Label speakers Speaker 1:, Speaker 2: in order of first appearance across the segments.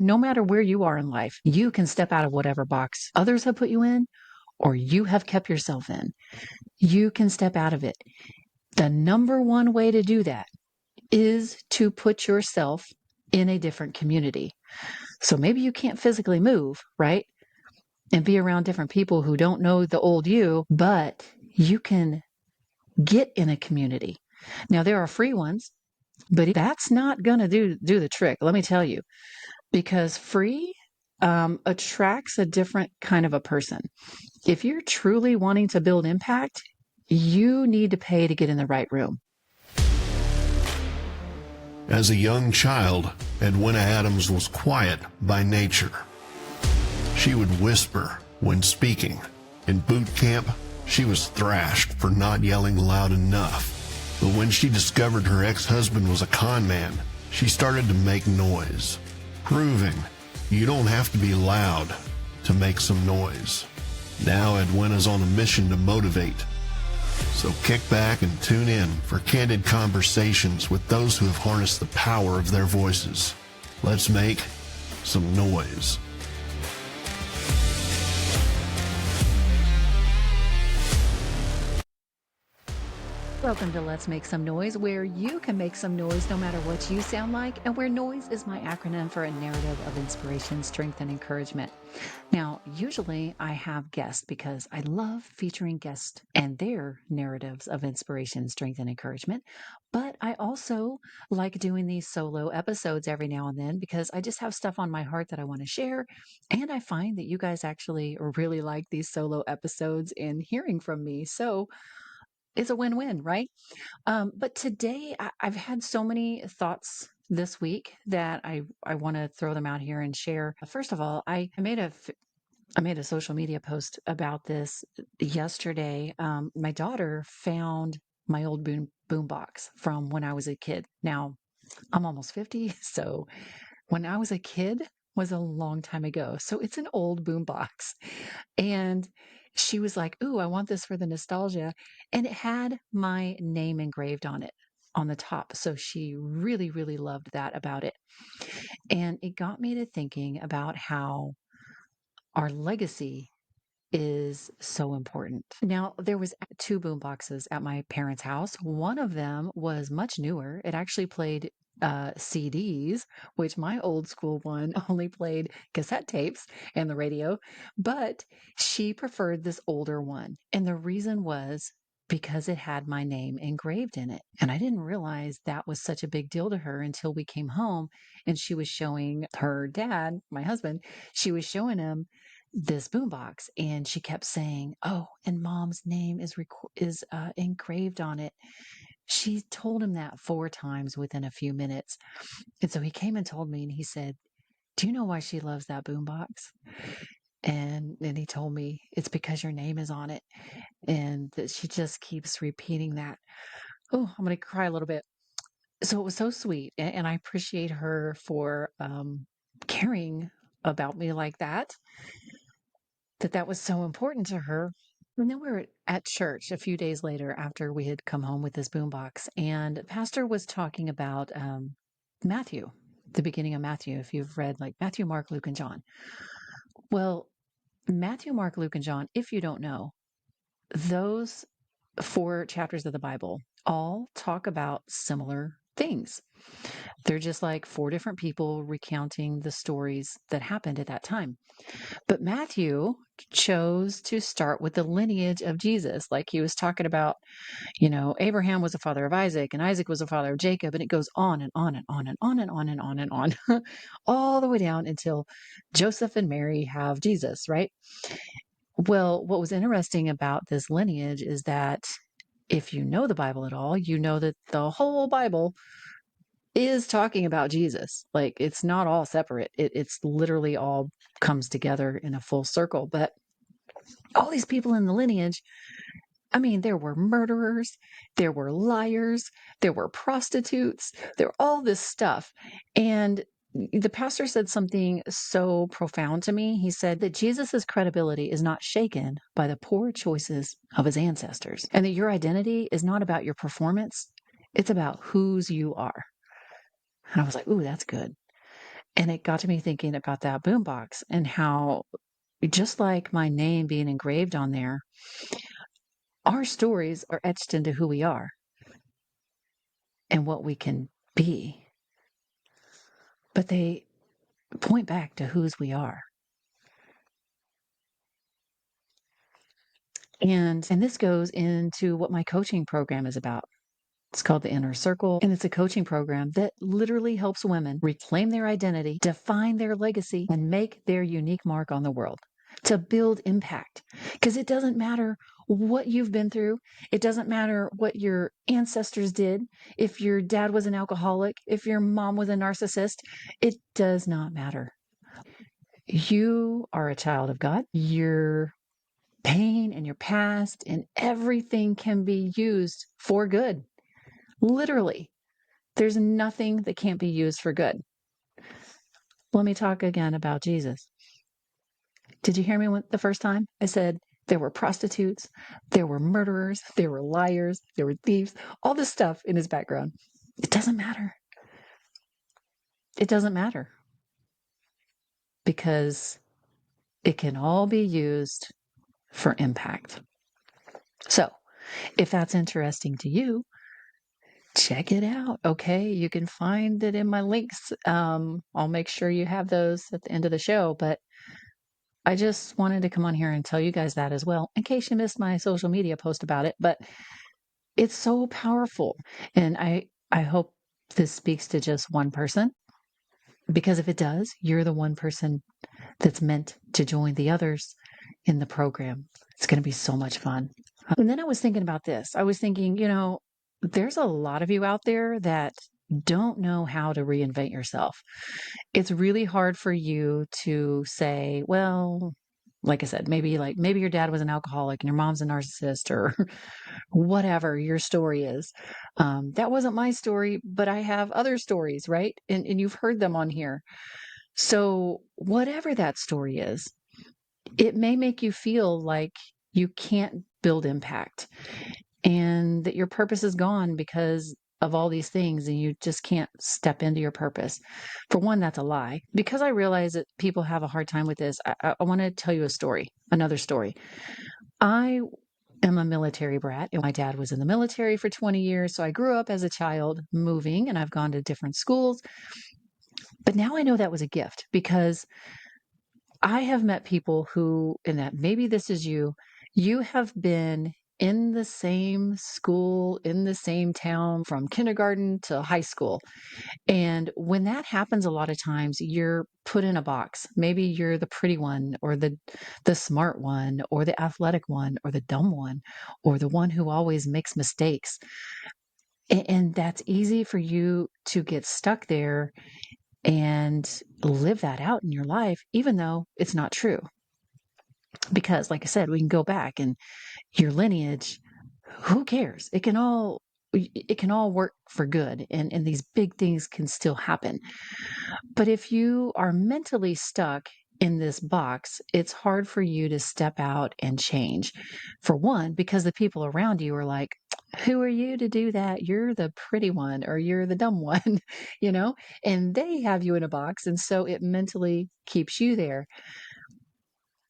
Speaker 1: no matter where you are in life, you can step out of whatever box others have put you in or you have kept yourself in. You can step out of it. The number one way to do that is to put yourself in a different community. So maybe you can't physically move, right? And be around different people who don't know the old you, but you can get in a community. Now, there are free ones, but that's not going to do the trick. Let me tell you, because free attracts a different kind of a person. If you're truly wanting to build impact, you need to pay to get in the right room.
Speaker 2: As a young child, Edwina Adams was quiet by nature. She would whisper when speaking. In boot camp, she was thrashed for not yelling loud enough. But when she discovered her ex-husband was a con man, she started to make noise, proving you don't have to be loud to make some noise. Now Edwina's on a mission to motivate. So kick back and tune in for candid conversations with those who have harnessed the power of their voices. Let's make some noise.
Speaker 1: Welcome to Let's Make Some Noise, where you can make some noise no matter what you sound like, and where noise is my acronym for a narrative of inspiration, strength, and encouragement. Now, usually I have guests because I love featuring guests and their narratives of inspiration, strength, and encouragement. But I also like doing these solo episodes every now and then because I just have stuff on my heart that I want to share. And I find that you guys actually really like these solo episodes and hearing from me. So it's a win-win, right? But today I've had so many thoughts this week that I want to throw them out here and share. First of all, I made a social media post about this yesterday. My daughter found my old boombox from when I was a kid. Now I'm almost 50, so when I was a kid was a long time ago. So it's an old boombox. And she was like, "Ooh, I want this for the nostalgia." And it had my name engraved on it on the top. So she really, really loved that about it. And it got me to thinking about how our legacy is so important. Now, there was two boom boxes at my parents' house. One of them was much newer. It actually played CDs, which my old school one only played cassette tapes and the radio, but she preferred this older one. And the reason was because it had my name engraved in it. And I didn't realize that was such a big deal to her until we came home and she was showing her dad, my husband, she was showing him this boombox, and she kept saying, "Oh, and Mom's name is engraved on it." She told him that 4 times within a few minutes, and so he came and told me, and he said, "Do you know why she loves that boombox?" And then he told me, "It's because your name is on it," and that she just keeps repeating that. Oh, I'm going to cry a little bit. So it was so sweet, and I appreciate her for caring about me like that. That was so important to her. And then we were at church a few days later after we had come home with this boombox, and the pastor was talking about Matthew, the beginning of Matthew. If you've read like Matthew, Mark, Luke, and John, well, Matthew, Mark, Luke, and John, if you don't know, those 4 chapters of the Bible all talk about similar things. They're just like 4 different people recounting the stories that happened at that time. But Matthew chose to start with the lineage of Jesus. Like he was talking about, Abraham was the father of Isaac, and Isaac was the father of Jacob, and it goes on and on and on and on and on and on and on, all the way down until Joseph and Mary have Jesus, right? Well, what was interesting about this lineage is that if you know the Bible at all, you know that the whole Bible is talking about Jesus. Like it's not all separate. It's literally all comes together in a full circle. But all these people in the lineage, I mean, there were murderers, there were liars, there were prostitutes, there were all this stuff. And the pastor said something so profound to me. He said that Jesus's credibility is not shaken by the poor choices of his ancestors, and that your identity is not about your performance, it's about whose you are. And I was like, ooh, that's good. And it got to me thinking about that boombox and how, just like my name being engraved on there, our stories are etched into who we are and what we can be. But they point back to whose we are. And this goes into what my coaching program is about. It's called the Inner Circle, and it's a coaching program that literally helps women reclaim their identity, define their legacy, and make their unique mark on the world to build impact. Because it doesn't matter what you've been through, it doesn't matter what your ancestors did, if your dad was an alcoholic, if your mom was a narcissist, it does not matter. You are a child of God. Your pain and your past and everything can be used for good. Literally, there's nothing that can't be used for good. Let me talk again about Jesus. Did you hear me the first time? I said there were prostitutes, there were murderers, there were liars, there were thieves, all this stuff in his background. It doesn't matter. It doesn't matter because it can all be used for impact. So, if that's interesting to you, check it out. Okay. You can find it in my links. I'll make sure you have those at the end of the show. But I just wanted to come on here and tell you guys that as well, in case you missed my social media post about it. But it's so powerful. And I hope this speaks to just one person, because if it does, you're the one person that's meant to join the others in the program. It's going to be so much fun. And then I was thinking about this. I was thinking, there's a lot of you out there that don't know how to reinvent yourself. It's really hard for you to say, well, like I said, maybe your dad was an alcoholic and your mom's a narcissist, or whatever your story is. That wasn't my story, but I have other stories, right? And you've heard them on here. So whatever that story is, it may make you feel like you can't build impact and that your purpose is gone because of all these things and you just can't step into your purpose. For one, that's a lie. Because I realize that people have a hard time with this, I want to tell you a story, another story. I am a military brat, and my dad was in the military for 20 years. So I grew up as a child moving, and I've gone to different schools. But now I know that was a gift, because I have met people who, and that maybe this is you have been in the same school, in the same town from kindergarten to high school. And when that happens, a lot of times you're put in a box. Maybe you're the pretty one, or the smart one, or the athletic one, or the dumb one, or the one who always makes mistakes. And that's easy for you to get stuck there and live that out in your life, even though it's not true. Because, like I said, we can go back and your lineage, who cares? It can all work for good, and these big things can still happen. But if you are mentally stuck in this box, it's hard for you to step out and change. For one, because the people around you are like, who are you to do that? You're the pretty one, or you're the dumb one, you know? And they have you in a box. And so it mentally keeps you there.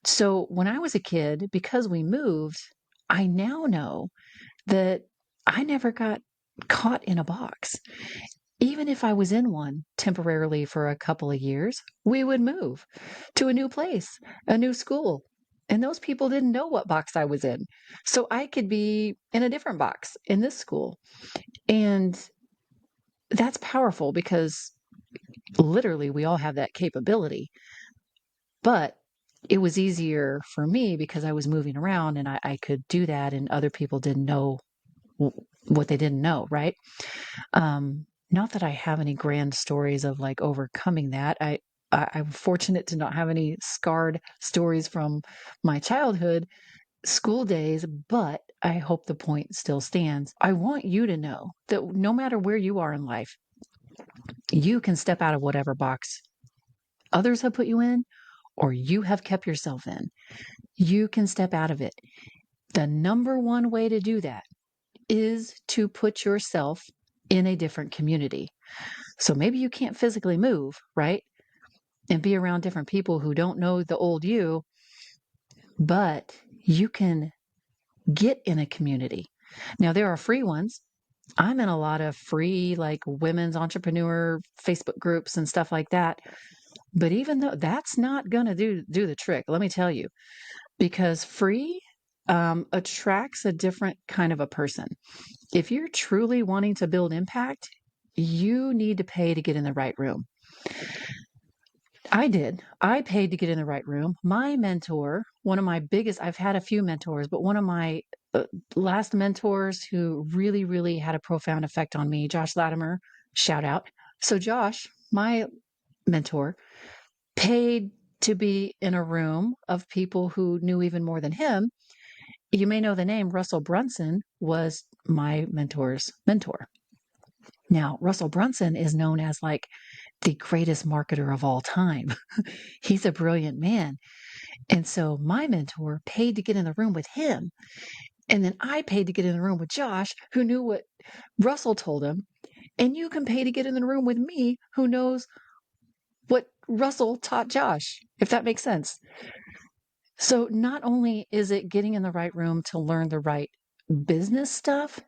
Speaker 1: So when I was a kid, because we moved, I now know that I never got caught in a box. Even if I was in one temporarily for a couple of years, we would move to a new place, a new school. And those people didn't know what box I was in. So I could be in a different box in this school. And that's powerful, because literally we all have that capability. But it was easier for me because I was moving around, and I could do that, and other people didn't know what they didn't know, right? Not that I have any grand stories of like overcoming that. I'm fortunate to not have any scarred stories from my childhood, school days, but I hope the point still stands. I want you to know that no matter where you are in life, you can step out of whatever box others have put you in, or you have kept yourself in. You can step out of it. The number one way to do that is to put yourself in a different community. So maybe you can't physically move, right? and be around different people who don't know the old you, but you can get in a community. Now, there are free ones. I'm in a lot of free, like women's entrepreneur Facebook groups and stuff like that. But even though that's not going to do the trick, let me tell you, because free attracts a different kind of a person. If you're truly wanting to build impact, you need to pay to get in the right room. I did. I paid to get in the right room. My mentor, one of my biggest, I've had a few mentors, but one of my last mentors who really, really had a profound effect on me, Josh Latimer, shout out. So, Josh, my mentor, paid to be in a room of people who knew even more than him. You may know the name Russell Brunson was my mentor's mentor. Now, Russell Brunson is known as like the greatest marketer of all time. He's a brilliant man. And so my mentor paid to get in the room with him. And then I paid to get in the room with Josh, who knew what Russell told him. And you can pay to get in the room with me, who knows what Russell taught Josh, if that makes sense. So not only is it getting in the right room to learn the right business stuff,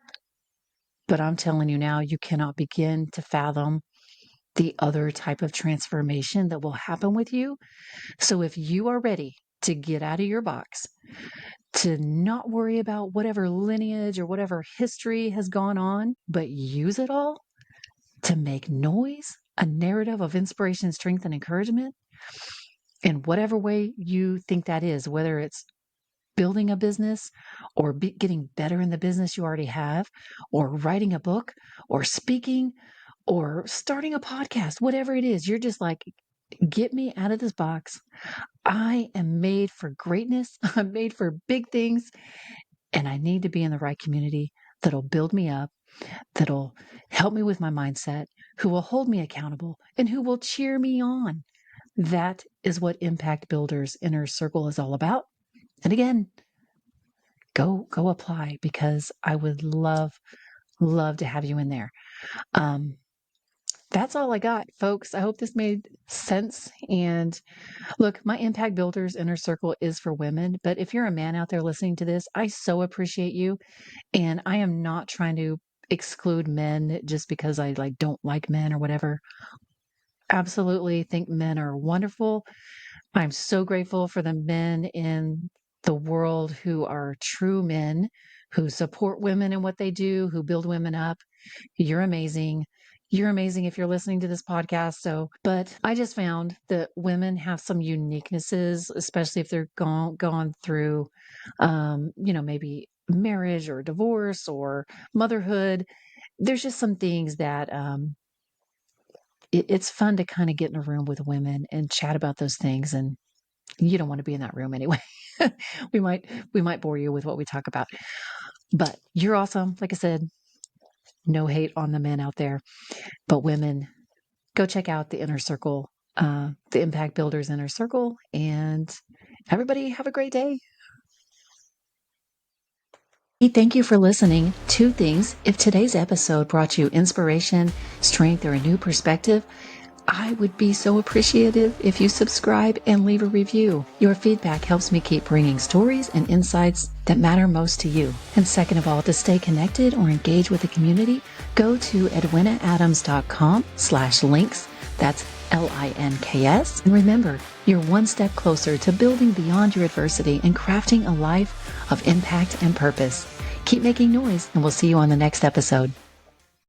Speaker 1: but I'm telling you now, you cannot begin to fathom the other type of transformation that will happen with you. So if you are ready to get out of your box, to not worry about whatever lineage or whatever history has gone on, but use it all to make noise, a narrative of inspiration, strength, and encouragement in whatever way you think that is, whether it's building a business or getting better in the business you already have, or writing a book or speaking or starting a podcast, whatever it is, you're just like, get me out of this box. I am made for greatness. I'm made for big things. And I need to be in the right community that'll build me up, that'll help me with my mindset, who will hold me accountable, and who will cheer me on. That is what Impact Builders Inner Circle is all about. And again, go apply, because I would love to have you in there. That's all I got, folks. I hope this made sense. And look, my Impact Builders Inner Circle is for women, but if you're a man out there listening to this, I so appreciate you. And I am not trying to exclude men just because I like don't like men or whatever. Absolutely think men are wonderful. I'm so grateful for the men in the world who are true men, who support women in what they do, who build women up. You're amazing. You're amazing if you're listening to this podcast. But I just found that women have some uniquenesses, especially if they're gone through, maybe marriage or divorce or motherhood. There's just some things that it's fun to kind of get in a room with women and chat about those things. And you don't want to be in that room anyway. we might bore you with what we talk about. But you're awesome. Like I said, no hate on the men out there, but women, go check out the Inner Circle, the Impact Builders Inner Circle, and everybody have a great day. Hey, thank you for listening. Two things. If today's episode brought you inspiration, strength, or a new perspective, I would be so appreciative if you subscribe and leave a review. Your feedback helps me keep bringing stories and insights that matter most to you. And second of all, to stay connected or engage with the community, go to edwinaadams.com/links. That's LINKS. And remember, you're one step closer to building beyond your adversity and crafting a life of impact and purpose. Keep making noise, and we'll see you on the next episode.